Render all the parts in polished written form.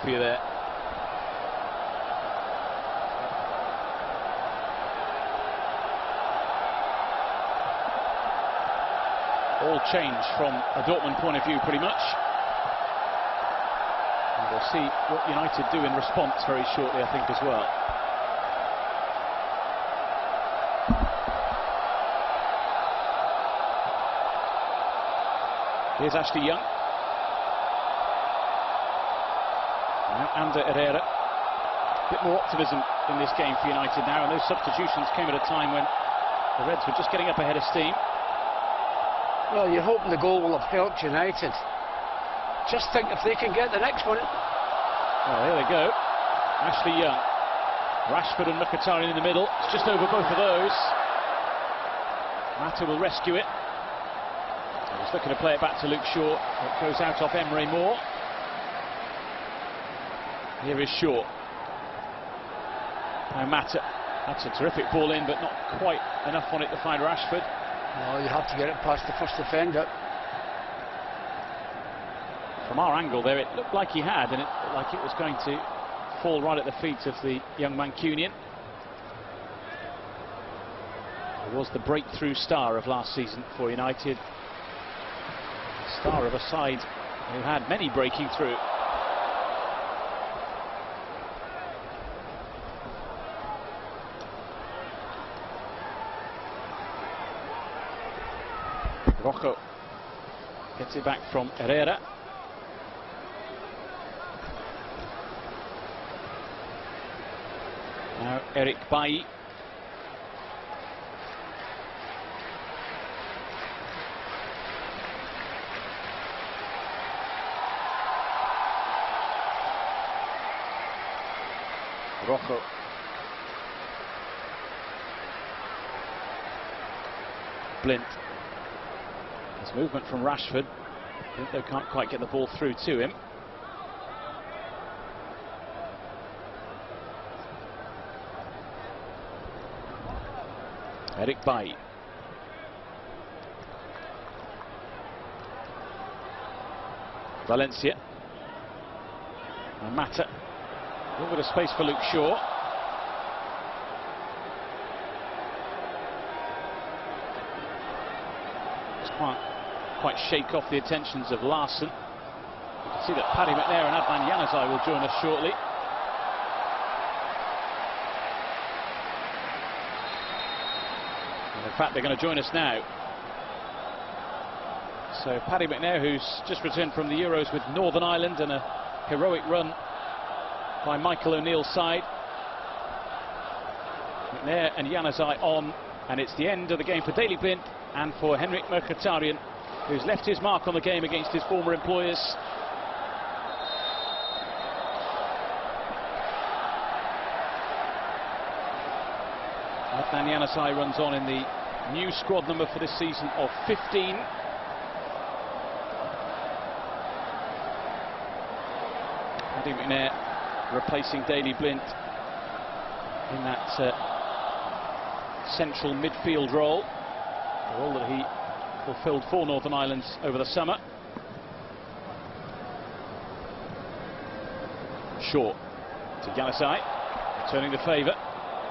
for you there. All change from a Dortmund point of view, pretty much. And we'll see what United do in response very shortly, I think, as well. Here's Ashley Young. Now Ander Herrera. A bit more optimism in this game for United now, and those substitutions came at a time when the Reds were just getting up ahead of steam. Well, you're hoping the goal will have helped United. Just think if they can get the next one. Well, here they go. Ashley Young. Rashford and Mkhitaryan in the middle. It's just over both of those. Mata will rescue it. He's looking to play it back to Luke Shaw. It goes out off Emre Moore. Here is Shaw. Now Mata. That's a terrific ball in, but not quite enough on it to find Rashford. No, you have to get it past the first defender. From our angle there, it looked like he had, and it looked like it was going to fall right at the feet of the young Mancunian. He was the breakthrough star of last season for United. Star of a side who had many breaking through. Rojo gets it back from Herrera. Now Eric Bailly. Rojo. Blint. There's movement from Rashford. I think they can't quite get the ball through to him. Eric Bailly. Valencia. And Mata. A little bit of space for Luke Shaw. Just quite shake off the attentions of Larson. You can see that Paddy McNair and Adnan Januzaj will join us shortly. And in fact, they're going to join us now. So Paddy McNair, who's just returned from the Euros with Northern Ireland and a heroic run by Michael O'Neill's side. McNair and Januzaj on, and it's the end of the game for Daley Blind and for Henrik Mkhitaryan, who's left his mark on the game against his former employers. Adnan Januzaj runs on in the new squad number for this season of 15. Paddy McNair replacing Daley Blind in that central midfield role, a role that he fulfilled for Northern Ireland over the summer. Shaw to Januzaj, returning the favour,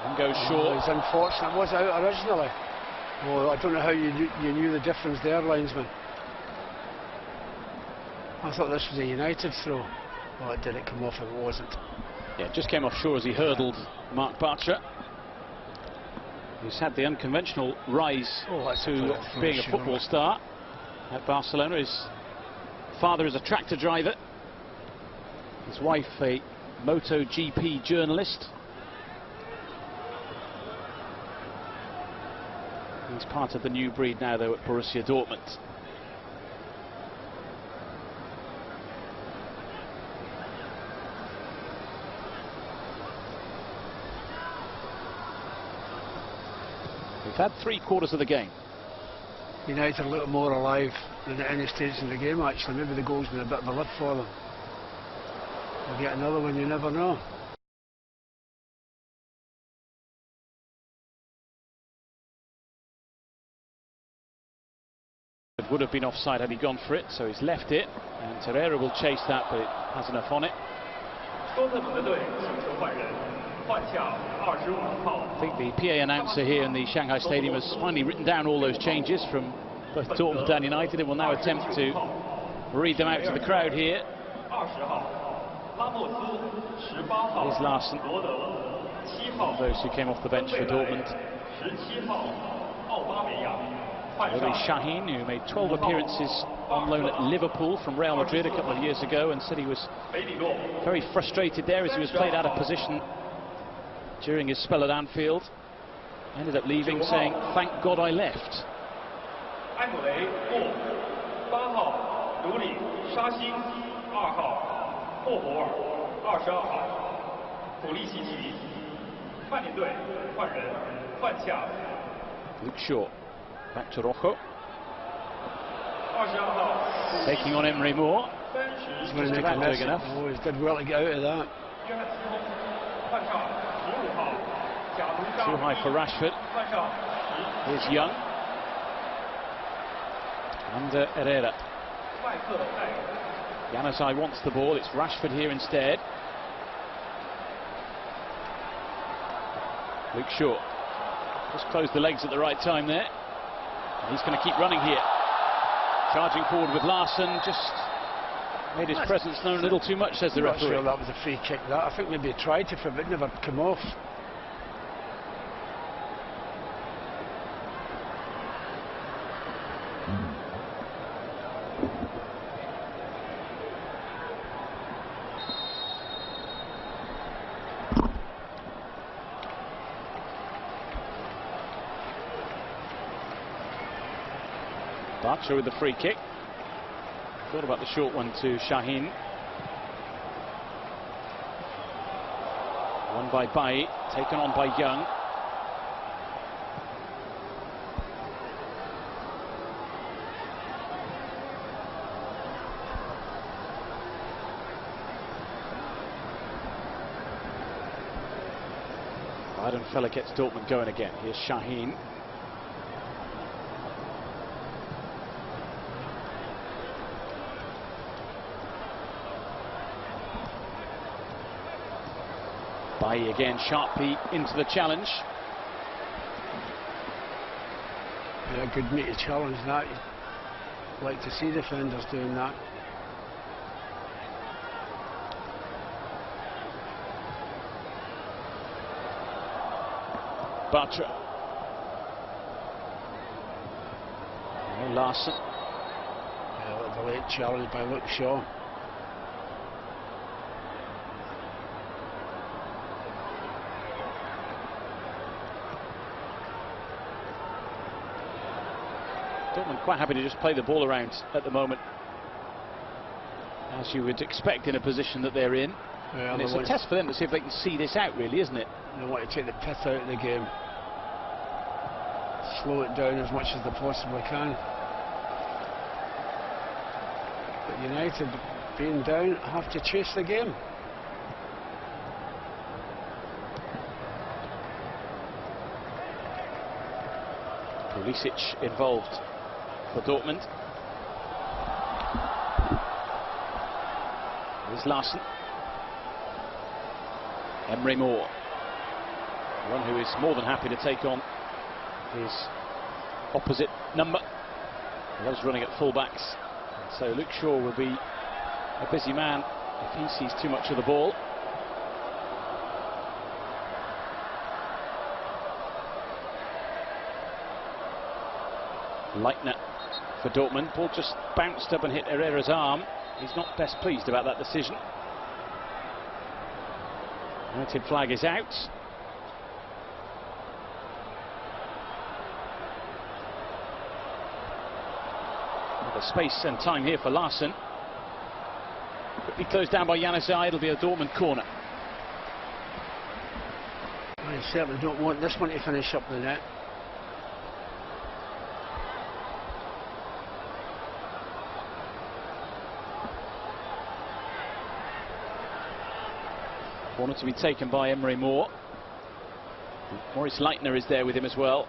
and goes Shaw. It's unfortunate, it was out originally. Oh, I don't know how you knew the difference there, linesman. I thought this was a United throw. Oh, it didn't come off if it wasn't. Yeah, it just came off Shaw as he hurdled Mark Bartra, who's had the unconventional rise to being a football star at Barcelona. His father is a tractor driver, his wife a MotoGP journalist. He's part of the new breed now, though, at Borussia Dortmund. We've had 3/4 of the game. United a little more alive than at any stage in the game, actually. Maybe the goal's been a bit of a lift for them. We'll get another one, you never know. It would have been offside had he gone for it, so he's left it, and Herrera will chase that, but it has enough on it. I think the PA announcer here in the Shanghai Stadium has finally written down all those changes from both Dortmund and United and will now attempt to read them out to the crowd here. Here's Larsen, one of those who came off the bench for Dortmund. Louis Shaheen, who made 12 appearances on loan at Liverpool from Real Madrid a couple of years ago, and said he was very frustrated there as he was played out of position during his spell at Anfield. Ended up leaving saying, "Thank God I left." Luke Shaw back to Rojo, taking on Emery Moore. He's going to make a mess. Oh, he's did well to get out of that. Too high for Rashford. Here's Young. Under Herrera. Januzaj wants the ball. It's Rashford here instead. Luke Shaw just closed the legs at the right time there. And he's going to keep running here. Charging forward with Larsen, just made his presence known a little too much, says the referee. I'm not sure that was a free kick. That I think maybe he tried to, but it never come off. Bartra with the free kick. Thought about the short one to Shaheen. Won by Bailly, taken on by Young. Weidenfeller gets Dortmund going again. Here's Shaheen. Bailly again sharply into the challenge. Yeah, good meaty challenge that. You'd like to see defenders doing that. Bartra. Oh, Larsen. Yeah, the late challenge by Luke Shaw. Dortmund quite happy to just play the ball around at the moment, as you would expect in a position that they're in. Yeah, and it's a test for them to see if they can see this out, really, isn't it? They want to take the piss out of the game. Slow it down as much as they possibly can. But United, being down, have to chase the game. Pulisic involved for Dortmund. Here's Larsen. Emery Moore, one who is more than happy to take on his opposite number. He loves running at fullbacks, so Luke Shaw will be a busy man if he sees too much of the ball. Leitner for Dortmund. Ball just bounced up and hit Herrera's arm. He's not best pleased about that decision. United flag is out. The space and time here for Larsen. Quickly closed down by Januzaj. It'll be a Dortmund corner. I certainly don't want this one to finish up the net. Corner to be taken by Emery Moore. Maurice Leitner is there with him as well,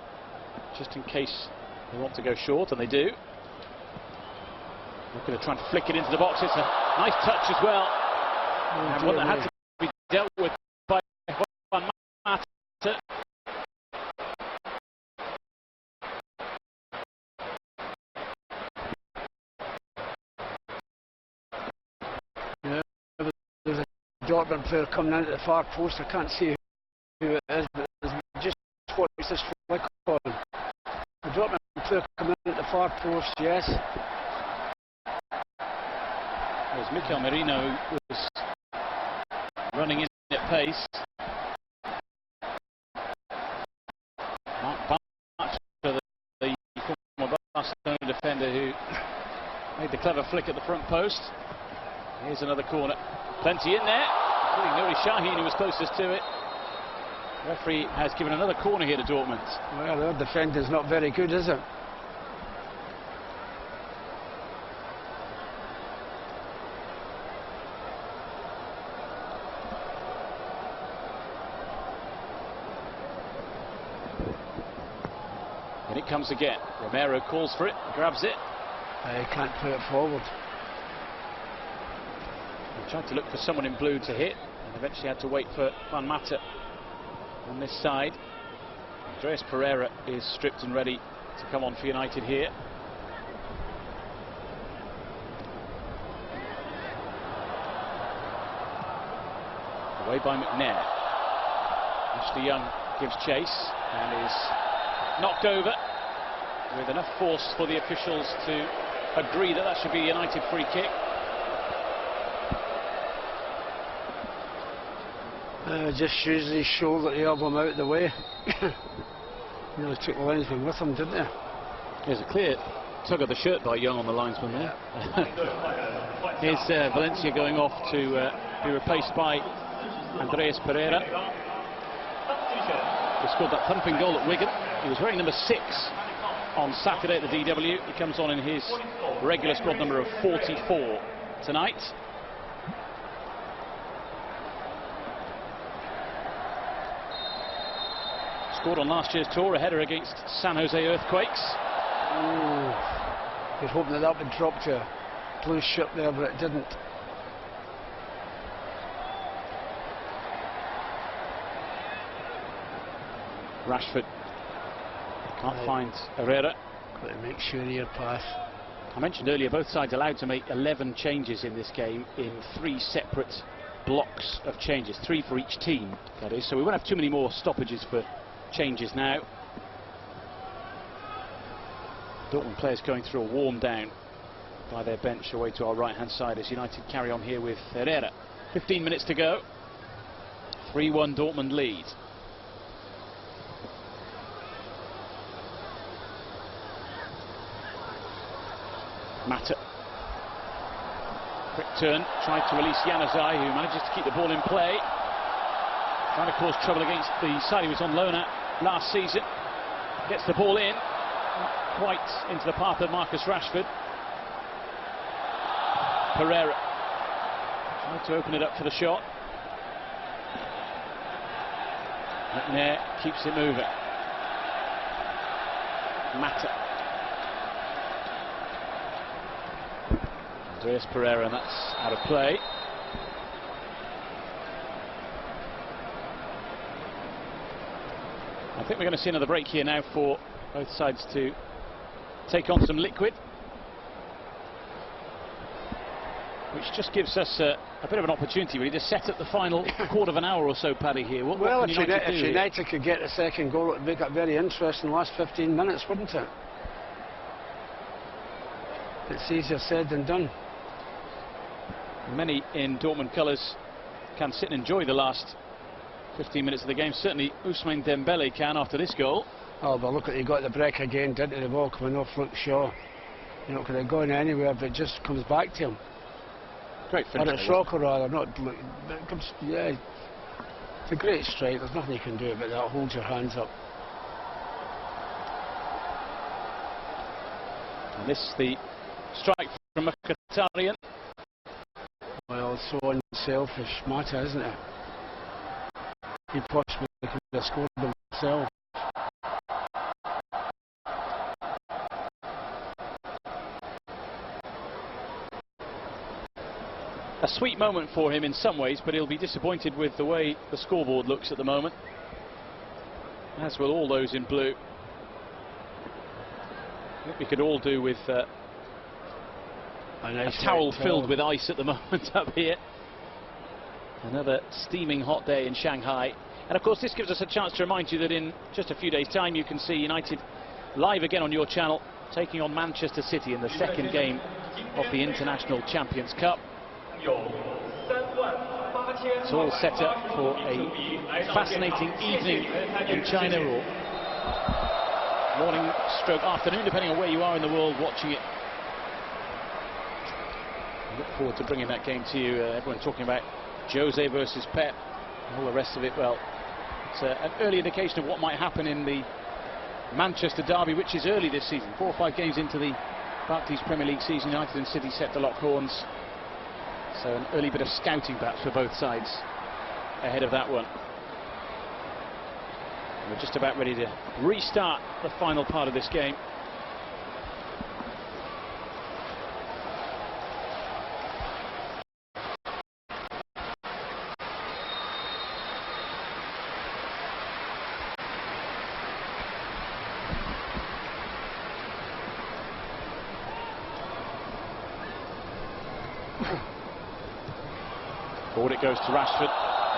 just in case they want to go short, and they do. They're going to try and flick it into the box. It's a nice touch as well, and one that had to be dealt with by Juan Mata. Yeah, there's a Dortmund player coming into the far post. I can't see who it is, but just watch this flick on. The Dortmund player coming into the far post, yes. It was Mikel Merino who was running in at pace. Mark Bartra, the former Barcelona defender who made the clever flick at the front post. Here's another corner. Plenty in there, including Nuri Sahin, who was closest to it. The referee has given another corner here to Dortmund. Well, their defending's not very good, is it? And it comes again. Romero calls for it, grabs it. He can't put it forward. He tried to look for someone in blue to hit, and eventually had to wait for Juan Mata on this side. Andreas Pereira is stripped and ready to come on for United here. Away by McNair. Ashley Young gives chase and is knocked over with enough force for the officials to agree that that should be a United free kick. Just used his shoulder to elbow him out of the way. Nearly took the linesman with him, didn't he? There's a clear tug of the shirt by Young on the linesman there. Here's Valencia going off to be replaced by Andreas Pereira. He scored that thumping goal at Wigan. He was wearing number 6 on Saturday at the DW. He comes on in his regular squad number of 44 tonight. Scored on last year's tour, a header against San Jose Earthquakes. Ooh, you're hoping that that would drop to a blue shirt there, but it didn't. Rashford can't find Herrera. Got to make sure he pass. I mentioned earlier, both sides allowed to make 11 changes in this game in 3 separate blocks of changes, 3 for each team, that is. So we won't have too many more stoppages for changes now. Dortmund players going through a warm down by their bench away to our right hand side as United carry on here with Herrera. 15 minutes to go. 3-1 Dortmund lead. Mata. Quick turn, tried to release Januzaj, who manages to keep the ball in play. Trying to cause trouble against the side he was on loan at last season. Gets the ball in, not quite into the path of Marcus Rashford. Pereira tried to open it up for the shot. McNair keeps it moving. Mata. Andreas Pereira, and that's out of play. I think we're going to see another break here now for both sides to take on some liquid, which just gives us a bit of an opportunity really to set up the final quarter of an hour or so, Paddy, here. What can United do if United could get the second goal, it would make it very interesting the last 15 minutes, wouldn't it? It's easier said than done. Many in Dortmund colours can sit and enjoy the last 15 minutes of the game. Certainly Ousmane Dembele can after this goal. Oh, but look at, he got the break again, didn't he? The ball coming off Luke Shaw. You know, could have gone anywhere, but it just comes back to him. Great finish. Or a soccer rather, not. It comes, yeah, it's a great strike. There's nothing you can do about that. Hold your hands up. And this the strike from Mkhitaryan. Well, so unselfish Mata, isn't it? He possibly could have scored himself. a sweet moment for him in some ways, but he'll be disappointed with the way the scoreboard looks at the moment, as will all those in blue. I think we could all do with a towel filled with ice at the moment up here. Another steaming hot day in Shanghai. And of course this gives us a chance to remind you that in just a few days' time you can see United live again on your channel, taking on Manchester City in the second game of the International Champions Cup. It's all set up for a fascinating evening in China, or morning stroke afternoon, depending on where you are in the world watching it. I look forward to bringing that game to you. Everyone talking about Jose versus Pep and all the rest of it. Well, it's an early indication of what might happen in the Manchester derby, which is early this season. 4 or 5 games into the Barclays Premier League season, United and City set to lock horns. So an early bit of scouting perhaps for both sides ahead of that one. We're just about ready to restart the final part of this game. Forward it goes to Rashford.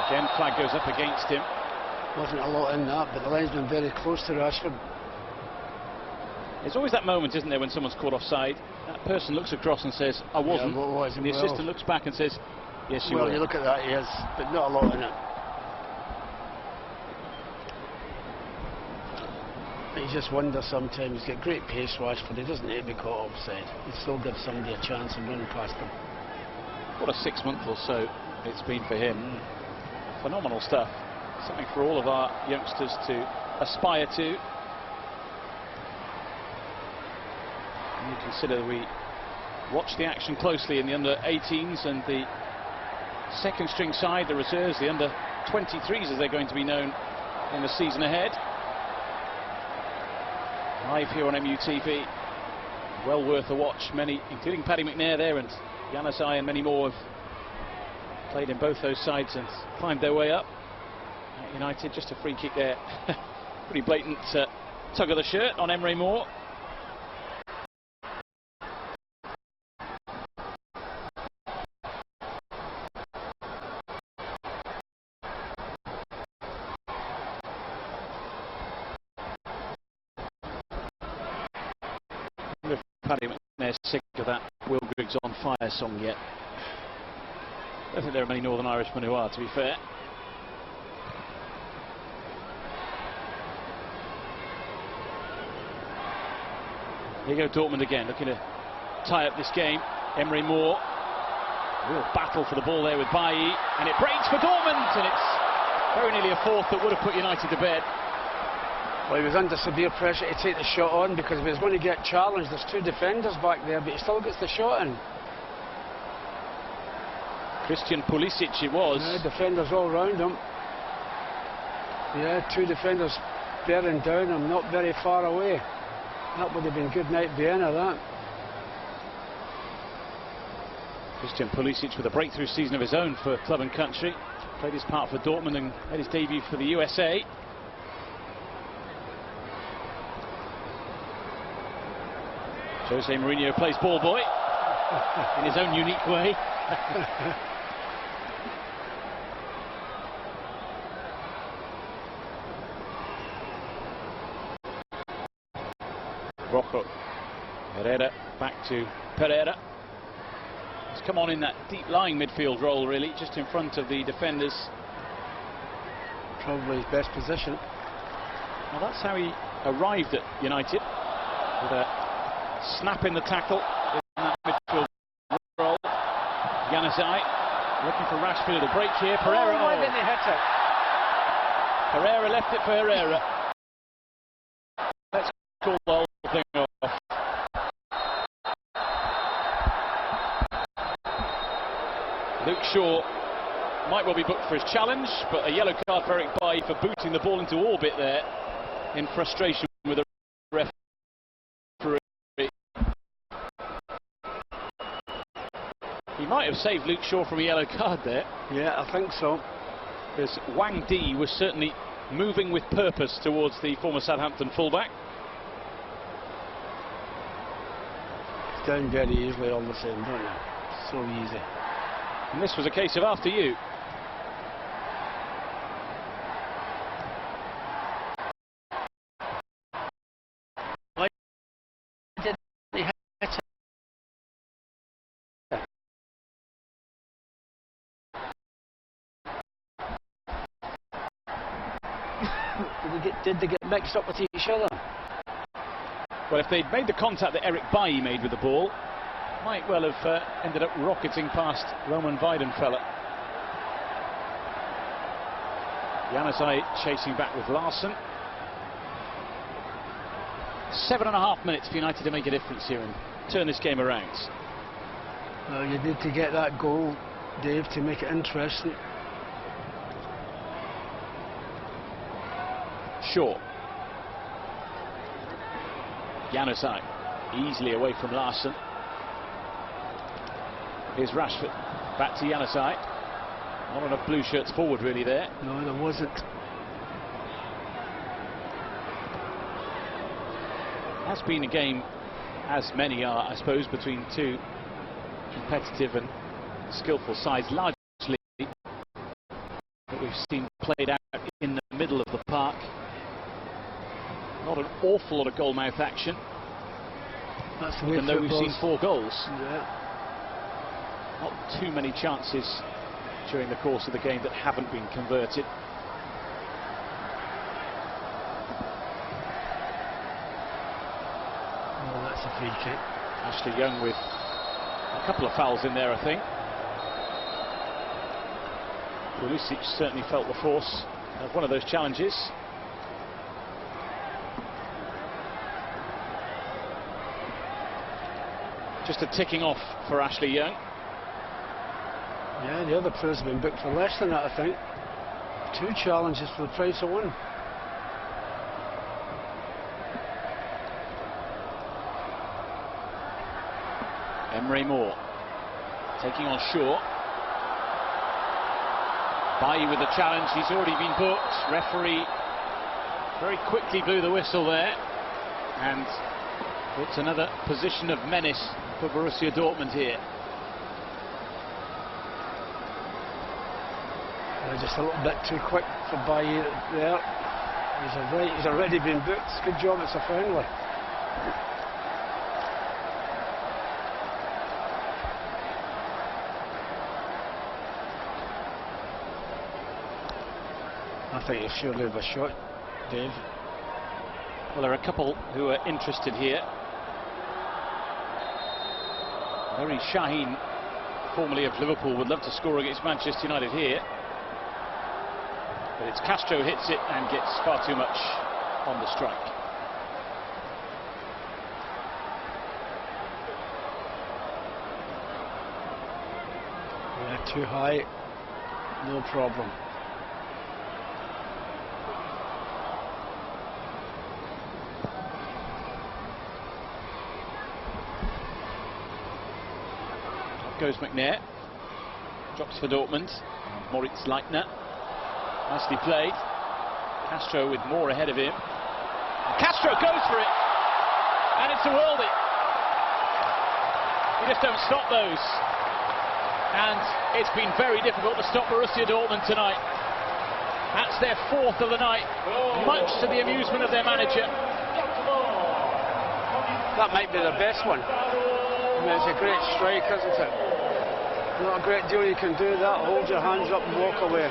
Again, flag goes up against him. Wasn't a lot in that, but the line's been very close to Rashford. There's always that moment, isn't there, when someone's caught offside. That person looks across and says, I wasn't. Yeah, was, and the assistant looks back and says, yes, you were. Well, you look at that, yes, but not a lot in it. You just wonder sometimes. He's got great pace, Rashford. He doesn't need to be caught offside. He still gives somebody a chance and run past him. What a 6 month or so it's been for him. Phenomenal stuff. Something for all of our youngsters to aspire to. And you consider we watch the action closely in the under-18s and the second string side, the reserves, the under-23s as they're going to be known in the season ahead. Live here on MUTV. Well worth a watch. Many, including Paddy McNair there and Januzaj and many more, have played in both those sides and climbed their way up. United, just a free kick there. Pretty blatant tug of the shirt on Emre Moore. Paddy McNair's sick of that Will Griggs on fire song yet. I don't think there are many Northern Irishmen who are, to be fair. Here go Dortmund again, looking to tie up this game. Emre Moore, real battle for the ball there with Bailly, and it breaks for Dortmund, and it's very nearly a fourth that would have put United to bed. Well, he was under severe pressure to take the shot on because if he was going to get challenged, there's 2 defenders back there, but he still gets the shot in. Christian Pulisic it was. Yeah, defenders all round him. Yeah, 2 defenders bearing down him, not very far away. That would have been good night Vienna, that. Christian Pulisic with a breakthrough season of his own for club and country. Played his part for Dortmund and made his debut for the USA. Jose Mourinho plays ball boy in his own unique way. Rojo, Herrera, back to Pereira. He's come on in that deep-lying midfield role, really, just in front of the defenders. Probably his best position. Well, that's how he arrived at United, with a snap in the tackle in that midfield role. Januzaj looking for Rashford. It'll break here. Pereira. Why didn't he hit it? Pereira left it for Herrera. Let's call the whole thing off. Luke Shaw might well be booked for his challenge, but a yellow card for Eric Bailly for booting the ball into orbit there in frustration with the referee. He might have saved Luke Shaw from a yellow card there. Yeah, I think so. Because Wang Di was certainly moving with purpose towards the former Southampton fullback. It's down very easily all the same, don't you? So easy. And this was a case of after you. Why did he hit it? Did they get mixed up with each other? Well, if they'd made the contact that Eric Bailly made with the ball, might well have ended up rocketing past Roman Weidenfeller. Januzaj chasing back with Larsson. 7.5 minutes for United to make a difference here and turn this game around. Well, you need to get that goal, Dave, to make it interesting. Shaw. Januzaj easily away from Larsson. Here's Rashford. Back to Januzaj. Not enough blue shirts forward really there. No, there wasn't. Has been a game, as many are, I suppose, between two competitive and skillful sides, largely that we've seen played out in the middle of the park. Not an awful lot of goal-mouth action. That's the way even though we've seen 4 goals. Yeah. Not too many chances during the course of the game that haven't been converted. Oh, that's a free kick. Ashley Young with a couple of fouls in there, I think. Pulisic certainly felt the force of one of those challenges. Just a ticking off for Ashley Young. Yeah, the other players have been booked for less than that, I think. 2 challenges for the price of 1. Emery Moore taking on Shaw. Bailly with a challenge, he's already been booked. Referee very quickly blew the whistle there and puts another position of menace for Borussia Dortmund here. Just a little bit too quick for Bailly there. He's already been booked. Good job, it's a friendly. I think he'll surely have a shot, Dave. Well, there are a couple who are interested here. Larry Shaheen, formerly of Liverpool, would love to score against Manchester United here. But it's Castro hits it and gets far too much on the strike. Yeah, too high, no problem. Up goes McNair. Drops for Dortmund. Moritz Leitner. Nicely played. Castro with more ahead of him. Castro goes for it, and it's a worldie. You just don't stop those, and it's been very difficult to stop Borussia Dortmund tonight. That's their 4th of the night, much to the amusement of their manager. That might be their best one. I mean, it's a great strike, isn't it? Not a great deal you can do that. Hold your hands up and walk away.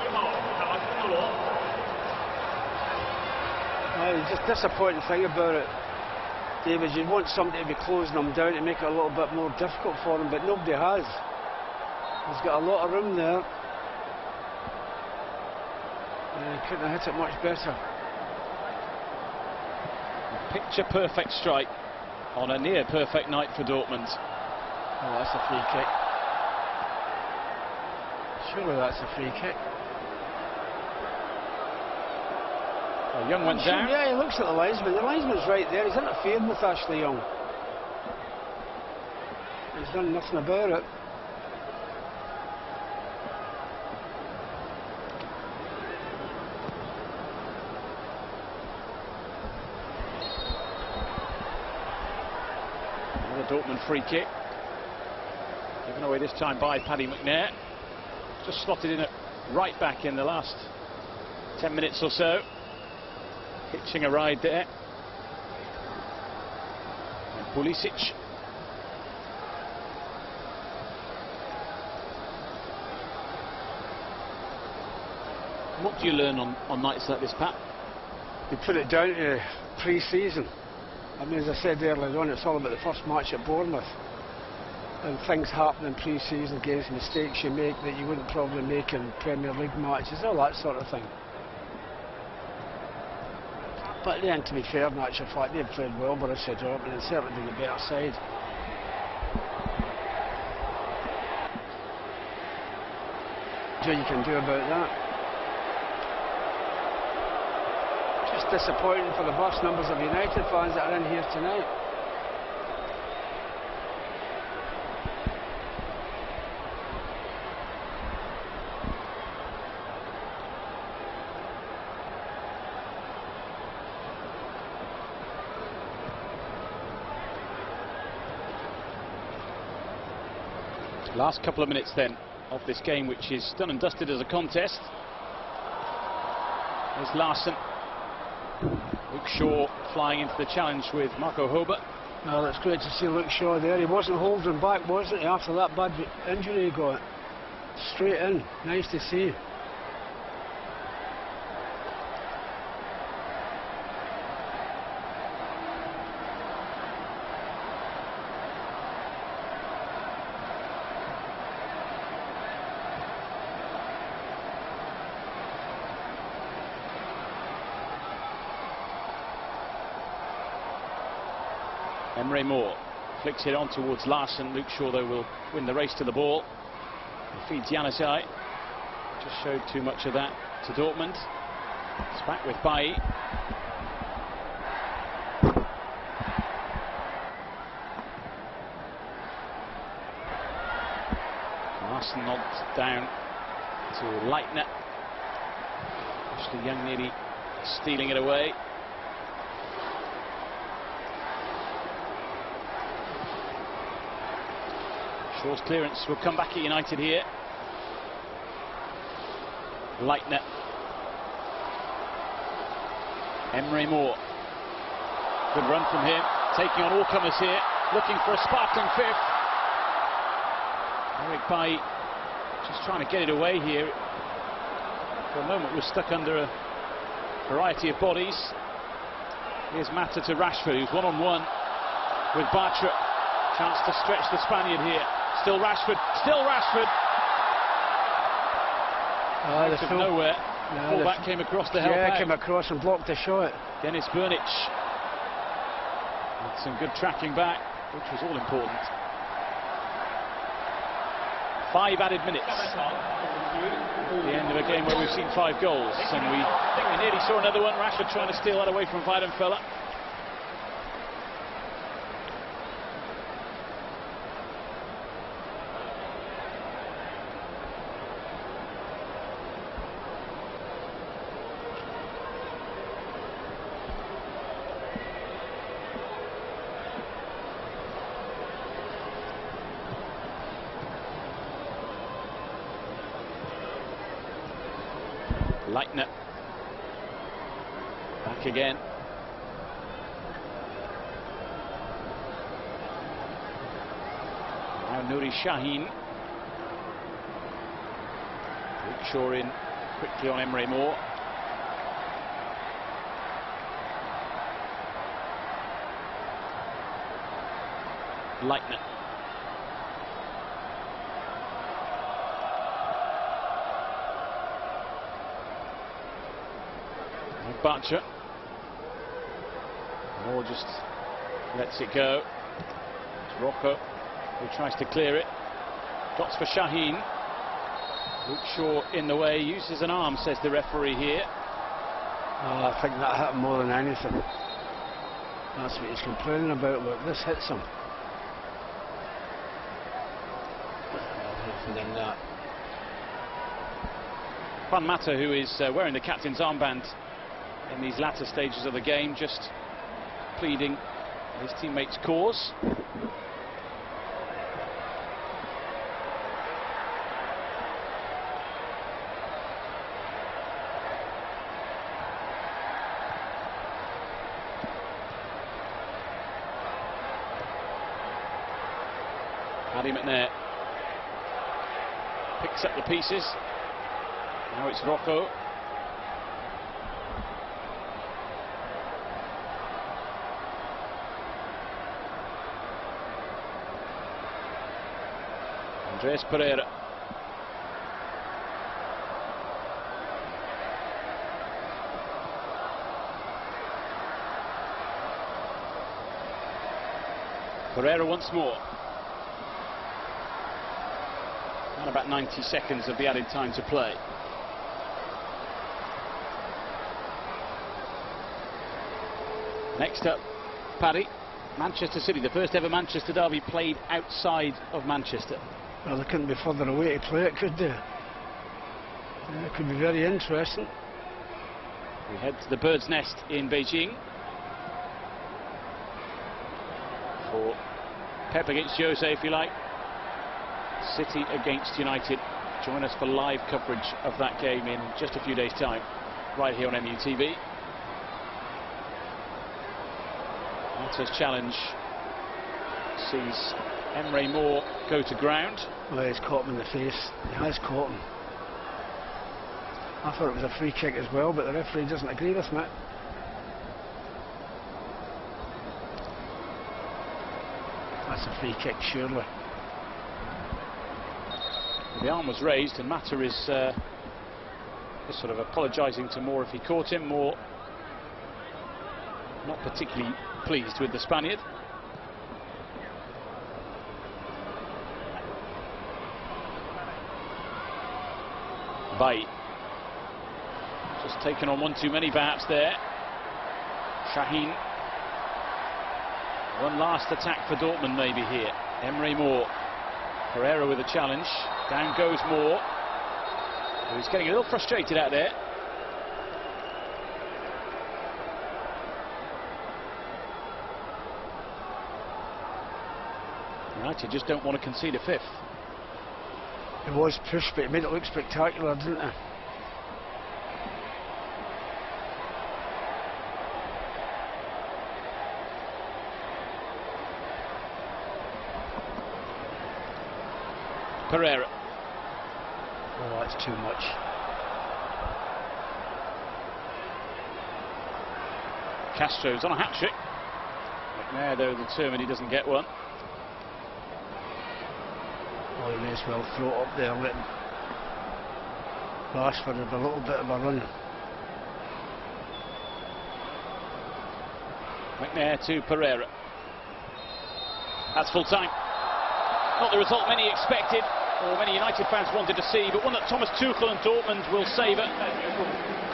Just disappointing thing about it, David, you'd want somebody to be closing them down to make it a little bit more difficult for them, but nobody has. He's got a lot of room there. He couldn't have hit it much better. A picture perfect strike on a near perfect night for Dortmund. Oh, that's a free kick. Surely that's a free kick. Well, Young went down. Yeah, he looks at the linesman. The linesman's right there. He's interfered with Ashley Young. He's done nothing about it. Dortmund free kick. Given away this time by Paddy McNair. Just slotted in at right back in the last 10 minutes or so. Hitching a ride there. And Pulisic. What do you learn on nights like this, Pat? You put it down to pre-season. I mean, as I said earlier on, it's all about the first match at Bournemouth. And things happen in pre-season games, mistakes you make that you wouldn't probably make in Premier League matches, all that sort of thing. But then, to be fair, in actual fact, they've played well, Borussia Dortmund, and certainly been the better side. What you can do about that? Just disappointing for the vast numbers of United fans that are in here tonight. Last couple of minutes then of this game, which is done and dusted as a contest. There's Larsson. Luke Shaw flying into the challenge with Marco Hobert. Well, it's great to see Luke Shaw there. He wasn't holding back, wasn't he, after that bad injury he got? Straight in. Nice to see. Emre Moore flicks it on towards Larsson. Luke Shaw, though, will win the race to the ball. He feeds Januzaj. Just showed too much of that to Dortmund. It's back with Bailly. Larsson nods down to Leitner. Ashley Young nearly stealing it away. Shaw's clearance will come back at United here. Leitner. Emre Moore. Good run from him. Taking on all comers here. Looking for a sparkling fifth. Eric Bailly just trying to get it away here. For a moment was stuck under a variety of bodies. Here's Mata to Rashford, who's one-on-one with Bartra. Chance to stretch the Spaniard here. Still Rashford, still Rashford. Out of nowhere. Fullback came across to help out. Yeah, came across and blocked the shot. Dennis Burnic. With some good tracking back, which was all important. 5 added minutes. The end of a game where we've seen 5 goals. And we think we nearly saw another one. Rashford trying to steal that away from Weidenfeller. Leitner. Back again. Now Nuri Sahin. Luke Shaw in quickly on Emre Moore. Leitner. Bartra. Moore just lets it go. It's Rocco who tries to clear it. Dots for Sahin. Luke Shaw in the way, uses an arm, says the referee here. I think that happened more than anything. That's what he's complaining about. Look, this hits him. Than that. Juan Mata, who is wearing the captain's armband in these latter stages of the game, just pleading his teammates' cause. Paddy McNair picks up the pieces. Now it's Rocco. Andres Pereira. Pereira once more. And about 90 seconds of the added time to play. Next up, Paddy. Manchester City, the first ever Manchester derby played outside of Manchester. Well, they couldn't be further away to play it, could they? Yeah, it could be very interesting. We head to the Bird's Nest in Beijing for Pep against Jose, if you like. City against United. Join us for live coverage of that game in just a few days' time, right here on MUTV. Mata's challenge sees Emre Moore go to ground. Well, he's caught him in the face. He has caught him. I thought it was a free kick as well, but the referee doesn't agree with me. That's a free kick, surely. The arm was raised, and Mata is just sort of apologising to Moore if he caught him. Moore not particularly pleased with the Spaniard. Bay just taken on one too many perhaps there. Shaheen. One last attack for Dortmund maybe here. Emre Moore. Pereira with a challenge. Down goes Moore. He's getting a little frustrated out there. United just don't want to concede a fifth. It was pushed, but it made it look spectacular, didn't it? Pereira. Oh, that's too much. Castro's on a hat-trick. McNair, though, determined he doesn't get one. Oh, he may as well throw it up there, letting Rashford have a little bit of a run. McNair to Pereira. That's full time. Not the result many expected, or many United fans wanted to see, but one that Thomas Tuchel and Dortmund will savour.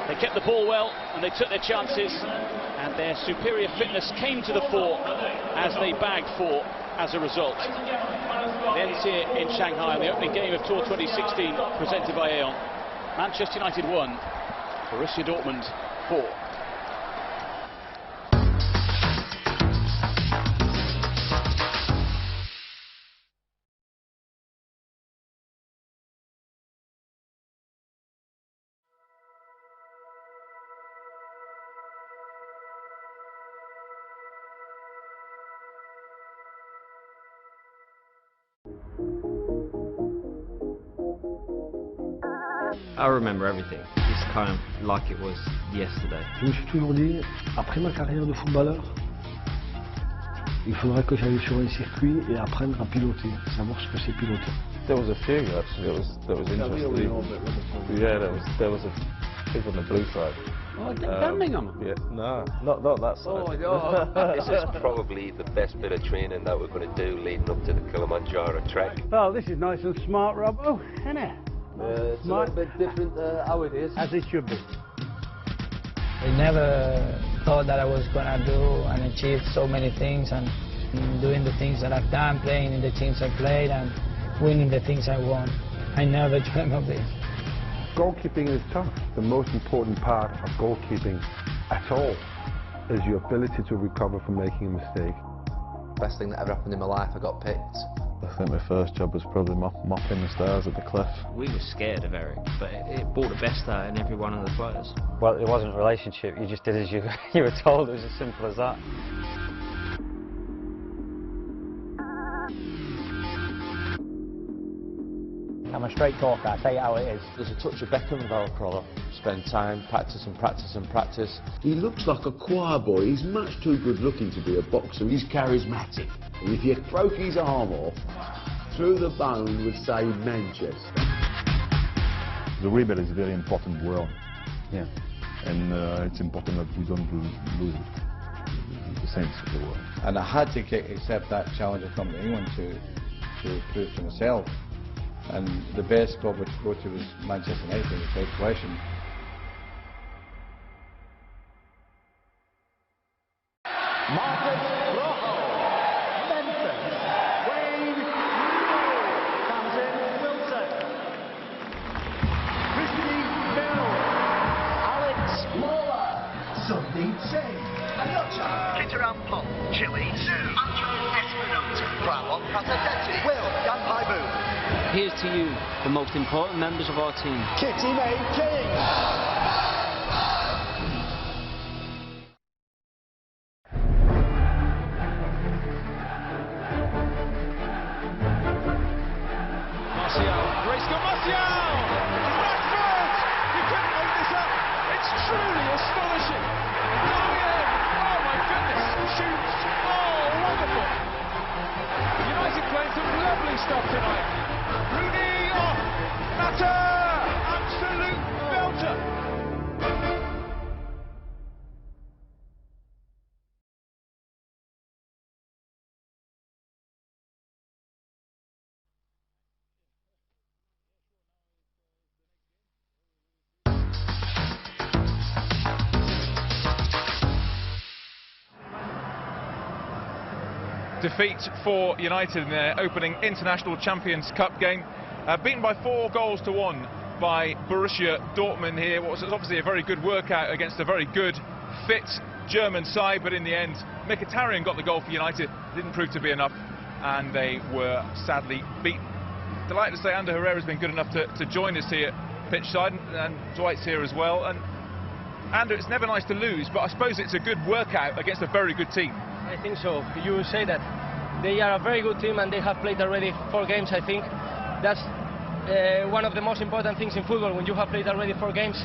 They kept the ball well, and they took their chances, and their superior fitness came to the fore as they bagged 4 as a result. It ends here in Shanghai, the opening game of Tour 2016, presented by Aeon. Manchester United 1, Borussia Dortmund 4. I remember everything. It's kind of like it was yesterday. Je me suis toujours dit, après ma carrière de footballeur, il faudrait que j'aille sur un circuit et apprendre à piloter, savoir ce que c'est piloter. There was a few actually that was interesting. Yeah, there was a few on the blue side. Oh, Birmingham? Yeah, no, not that side. Oh, no. This is probably the best bit of training that we're going to do leading up to the Kilimanjaro trek. Well, this is nice and smart, Robbo, isn't it? It's a little bit different how it is. As it should be. I never thought that I was going to do and achieve so many things, and doing the things that I've done, playing in the teams I played and winning the things I won. I never dreamt of this. Goalkeeping is tough. The most important part of goalkeeping at all is your ability to recover from making a mistake. Best thing that ever happened in my life, I got picked. I think my first job was probably mopping the stairs at the cliff. We were scared of Eric, but it brought the best out in every one of the players. Well, it wasn't a relationship, you just did as you were told, it was as simple as that. I'm a straight talker. I say it how it is. There's a touch of Beckham about Crawler. Spend time, practice and practice and practice. He looks like a choir boy. He's much too good looking to be a boxer. He's charismatic. And if you broke his arm off, through the bone would say Manchester. The rebel is a very important word. Yeah. And it's important that we don't lose the sense of the word. And I had to accept that challenge of coming to England to prove to myself. And the best club to go to was Manchester United, without question. Marcus Rojo, Memphis, Wayne comes in, Wilson, Christy Mill, Alex Lawler, Sundeep Singh, Anyocha, Kitarampol, Chile, Andrew Espinosa, Pravon Prasadetti, Will Yanpaibu. Here's to you, the most important members of our team. Kitty May King. Truly astonishing. Oh my goodness, shoots. Oh, wonderful. United playing some lovely stuff tonight. Rooney, oh, Nutter, absolute belter. Defeat for United in their opening International Champions Cup game, beaten by 4 goals to 1 by Borussia Dortmund here. What was obviously a very good workout against a very good, fit German side, but in the end Mkhitaryan got the goal for United. Didn't prove to be enough, and they were sadly beaten. Delighted to say Ander Herrera has been good enough to join us here pitch side, and Dwight's here as well. And Ander, it's never nice to lose, but I suppose it's a good workout against a very good team. I think so. You say that they are a very good team and they have played already 4 games. I think that's one of the most important things in football. When you have played already 4 games,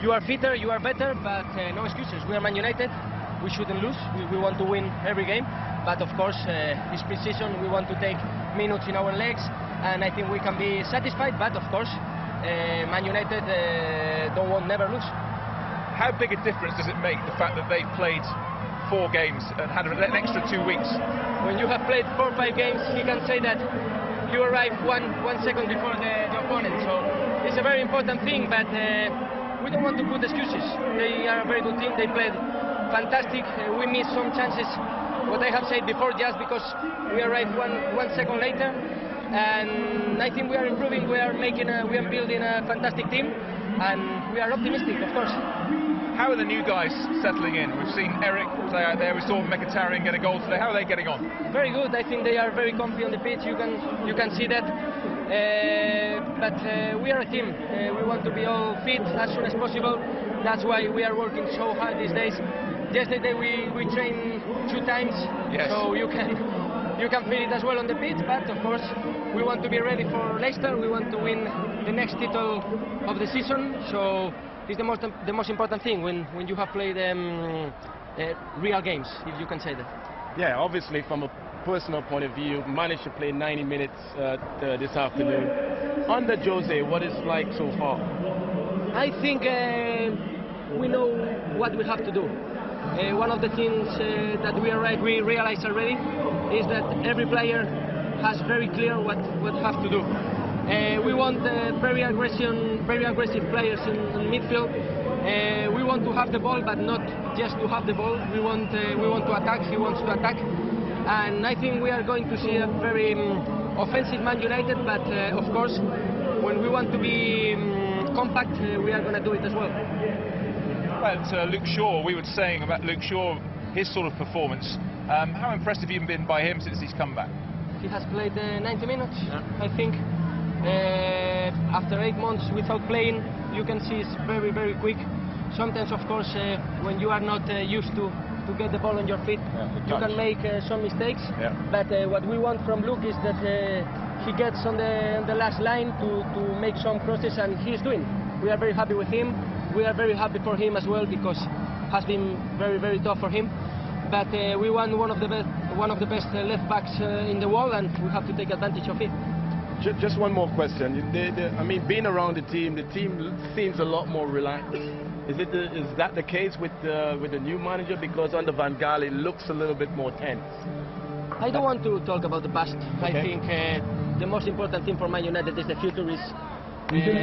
you are fitter, you are better, but no excuses. We are Man United. We shouldn't lose. We want to win every game. But of course, this pre-season we want to take minutes in our legs, and I think we can be satisfied. But of course, Man United don't want never lose. How big a difference does it make the fact that they played 4 games and had an extra 2 weeks? When you have played 4 or 5 games, you can say that you arrive one second before the opponent. So it's a very important thing, but we don't want to put excuses. They are a very good team. They played fantastic. We missed some chances, what I have said before, just because we arrived one second later. And I think we are improving. We are building a fantastic team, and we are optimistic, of course. How are the new guys settling in? We've seen Eric play out there, we saw Mkhitaryan get a goal today. How are they getting on? Very good. I think they are very comfy on the pitch. You can see that. But we are a team. We want to be all fit as soon as possible. That's why we are working so hard these days. Yesterday we trained 2 times, yes. So you can feel it as well on the pitch. But of course, we want to be ready for Leicester. We want to win the next title of the season. So it's the most important thing when you have played real games, if you can say that. Yeah, obviously from a personal point of view, managed to play 90 minutes this afternoon. Under Jose, what is it like so far? I think we know what we have to do. One of the things that we realize already is that every player has very clear what have to do. We want very aggressive players in midfield. We want to have the ball, but not just to have the ball. We want to attack. He wants to attack, and I think we are going to see a very offensive Man United. But of course, when we want to be compact, we are going to do it as well. About Luke Shaw, we were saying about Luke Shaw, his sort of performance. How impressed have you been by him since he's come back? He has played 90 minutes, yeah. I think. After 8 months without playing, you can see it's very, very quick. Sometimes, of course, when you are not used to get the ball on your feet, you can make some mistakes. Yeah. But what we want from Luke is that he gets on the last line to make some crosses, and he's doing. We are very happy with him. We are very happy for him as well, because it has been very tough for him. But we want one of the best left backs in the world, and we have to take advantage of it. Just one more question. I mean, being around the team seems a lot more relaxed. Is that the case with the new manager? Because under Van Gaal it looks a little bit more tense. I don't want to talk about the past. Okay. I think the most important thing for Man United is the future, is the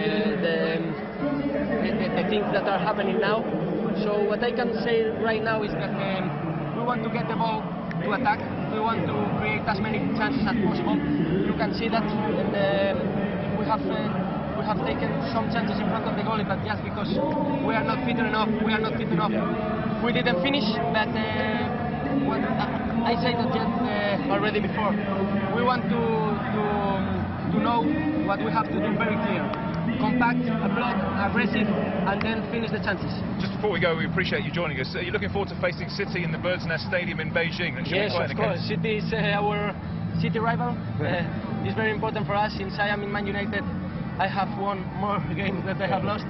things that are happening now. So what I can say right now is that we want to get the ball to attack. We want to create as many chances as possible. You can see that, and we have taken some chances in front of the goalie, but just because we are not fit enough, we didn't finish. But what I said that already before, we want to know what we have to do very clear. Compact, block, aggressive, and then finish the chances. Just before we go, we appreciate you joining us. Are you looking forward to facing City in the Bird's Nest Stadium in Beijing? Yes, of course. City is our city rival. It's very important for us. Since I am in Man United, I have won more games that I have lost.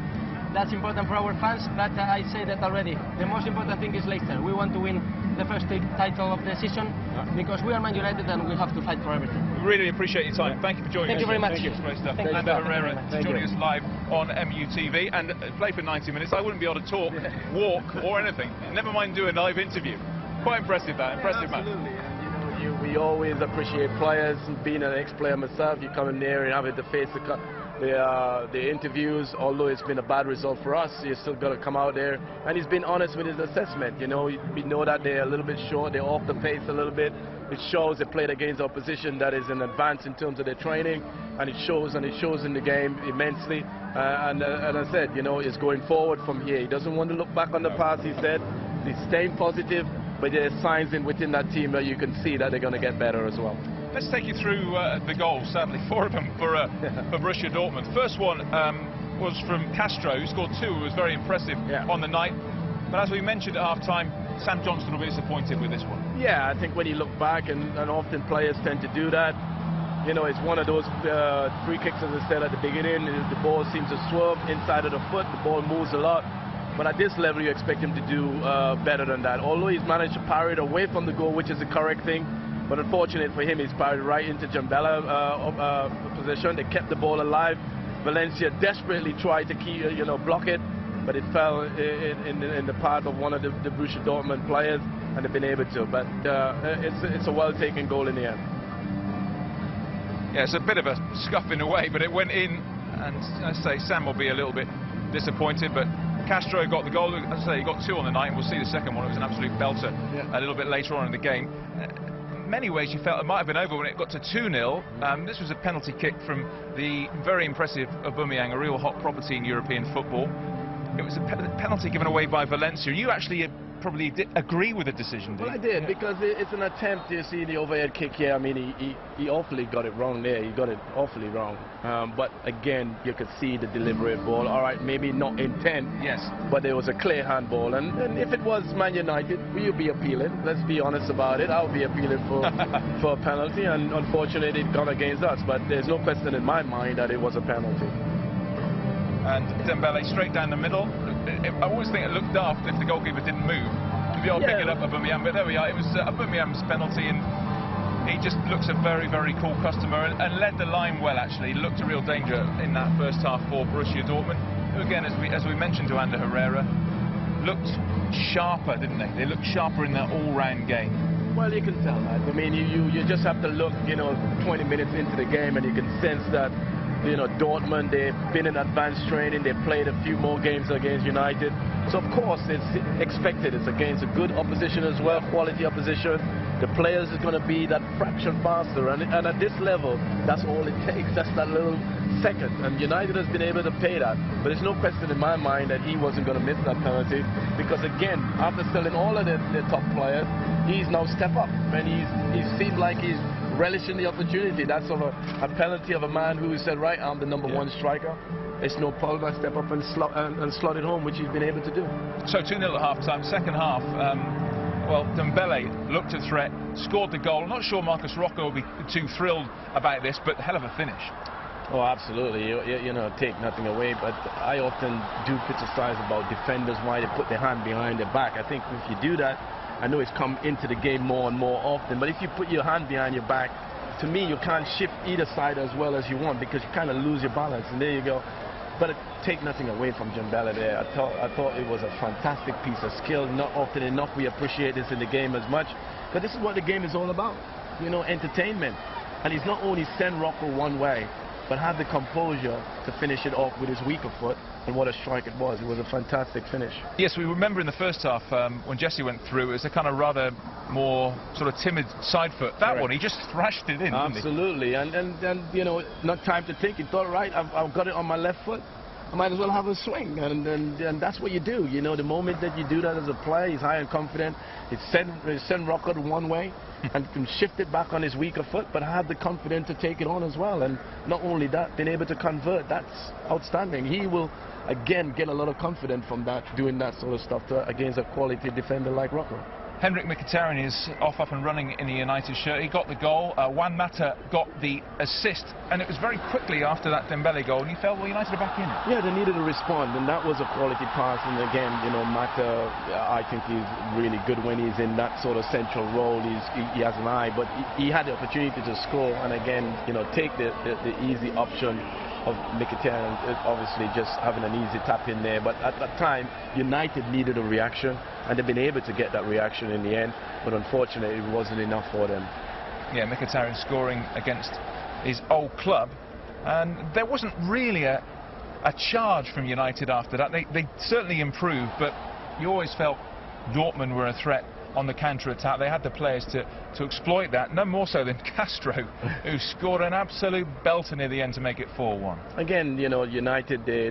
That's important for our fans, but I say that already. The most important thing is Leicester. We want to win the first title of the season, because we are Man United and we have to fight for everything. We really appreciate your time. Thank you for joining us. Thank you very much. Great stuff. Thank you. Ander Herrera joining us live on MUTV, and play for 90 minutes. I wouldn't be able to talk, walk, or anything. Never mind do a live interview. Quite impressive, that. Impressive, man. And, we always appreciate players. Being an ex-player myself, you come in there and having to face the interviews. Although it's been a bad result for us, you still got to come out there, and he's been honest with his assessment. You know, we know that they're a little bit short, they're off the pace a little bit. It shows they played against opposition that is in advance in terms of their training, and it shows in the game immensely. And I said, you know, it's going forward from here. He doesn't want to look back on the past. He said he's staying positive, but there's signs within that team that you can see that they're going to get better as well. Let's take you through the goals, sadly 4 of them for Borussia Dortmund. First one was from Castro, who scored 2, who was very impressive on the night. But as we mentioned at half-time, Sam Johnson will be disappointed with this one. Yeah, I think when you look back, and often players tend to do that, you know, it's one of those free kicks, as I said at the beginning. The ball seems to swerve inside of the foot, the ball moves a lot. But at this level, you expect him to do better than that. Although he's managed to parry it away from the goal, which is the correct thing. But unfortunate for him, he's parried right into Jambella position. They kept the ball alive. Valencia desperately tried to keep, block it, but it fell in the path of one of the Borussia Dortmund players, and they've been able to. But it's a well-taken goal in the end. Yeah, it's a bit of a scuff in a way, but it went in, and I say Sam will be a little bit disappointed, but Castro got the goal. As I say, he got 2 on the night, and we'll see the second one. It was an absolute belter a little bit later on in the game. In many ways, you felt it might have been over when it got to 2-0. This was a penalty kick from the very impressive Aubameyang, a real hot property in European football. It was a penalty given away by Valencia. You actually probably agree with the decision, didn't you? Well, I did, because it's an attempt. You see the overhead kick here. I mean, he awfully got it wrong there. He got it awfully wrong. But again, you could see the deliberate ball. All right, maybe not intent. Yes. But there was a clear handball. And if it was Man United, we'll be appealing. Let's be honest about it. I'll be appealing for for a penalty. And unfortunately, it gone against us. But there's no question in my mind that it was a penalty. And Dembele straight down the middle. I always think it looked daft if the goalkeeper didn't move. Maybe I'll pick it up, Aubameyang, but there we are. It was Aubameyang's penalty, and he just looks a very, very cool customer, and led the line well, actually. Looked a real danger in that first half for Borussia Dortmund, who again, as we mentioned to Ander Herrera, looked sharper, didn't they? They looked sharper in their all-round game. Well, you can tell that. I mean, you just have to look, 20 minutes into the game, and you can sense that, Dortmund, they've been in advanced training, they've played a few more games against United. So, of course, it's expected. It's against a good opposition as well, quality opposition. The players is going to be that fraction faster. And at this level, that's all it takes. That's that little second. And United has been able to pay that. But there's no question in my mind that he wasn't going to miss that penalty. Because, again, after selling all of the top players, he's now stepped up. And he seems like he's relishing the opportunity. That's sort of a penalty of a man who said, right, I'm the number 1 striker. It's no problem. I step up and slot it home, which he's been able to do. So 2-0 at half-time. Second half, well, Dembele looked a threat, scored the goal. I'm not sure Marcus Rocco will be too thrilled about this, but hell of a finish. Oh, absolutely. You know, take nothing away, but I often do criticize about defenders, why they put their hand behind their back. I think if you do that, I know it's come into the game more and more often, but if you put your hand behind your back, to me, you can't shift either side as well as you want because you kind of lose your balance, and there you go. But take nothing away from Dembele there. I thought it was a fantastic piece of skill. Not often enough we appreciate this in the game as much, but this is what the game is all about, you know, entertainment. And he's not only send Rocco one way, but have the composure to finish it off with his weaker foot, and what a strike it was. It was a fantastic finish. Yes, we remember in the first half when Jesse went through, it was a kind of rather more sort of timid side foot. That Correct. one, he just thrashed it in, Absolutely, and you know, not time to think. He thought, right, I've got it on my left foot, I might as well have a swing, and that's what you do. You know, the moment that you do that as a player, he's high and confident. He send Rocco one way and can shift it back on his weaker foot, but have the confidence to take it on as well. And not only that, being able to convert, that's outstanding. He will, again, get a lot of confidence from that, doing that sort of stuff against a quality defender like Rocco. Henrik Mkhitaryan is off up and running in the United shirt. He got the goal. Juan Mata got the assist, and it was very quickly after that Dembele goal, and he felt, well, United are back in. Yeah, they needed to respond, and that was a quality pass. And again, you know, Mata, I think he's really good when he's in that sort of central role. He has an eye, but he had the opportunity to score, and again, you know, take the easy option of Mkhitaryan, obviously just having an easy tap in there. But at that time, United needed a reaction, and they've been able to get that reaction in the end, but unfortunately it wasn't enough for them. Yeah, Mkhitaryan scoring against his old club, and there wasn't really a charge from United after that. They certainly improved, but you always felt Dortmund were a threat on the counter-attack. They had the players to exploit that, no more so than Castro, who scored an absolute belter near the end to make it 4-1. Again, you know, United, they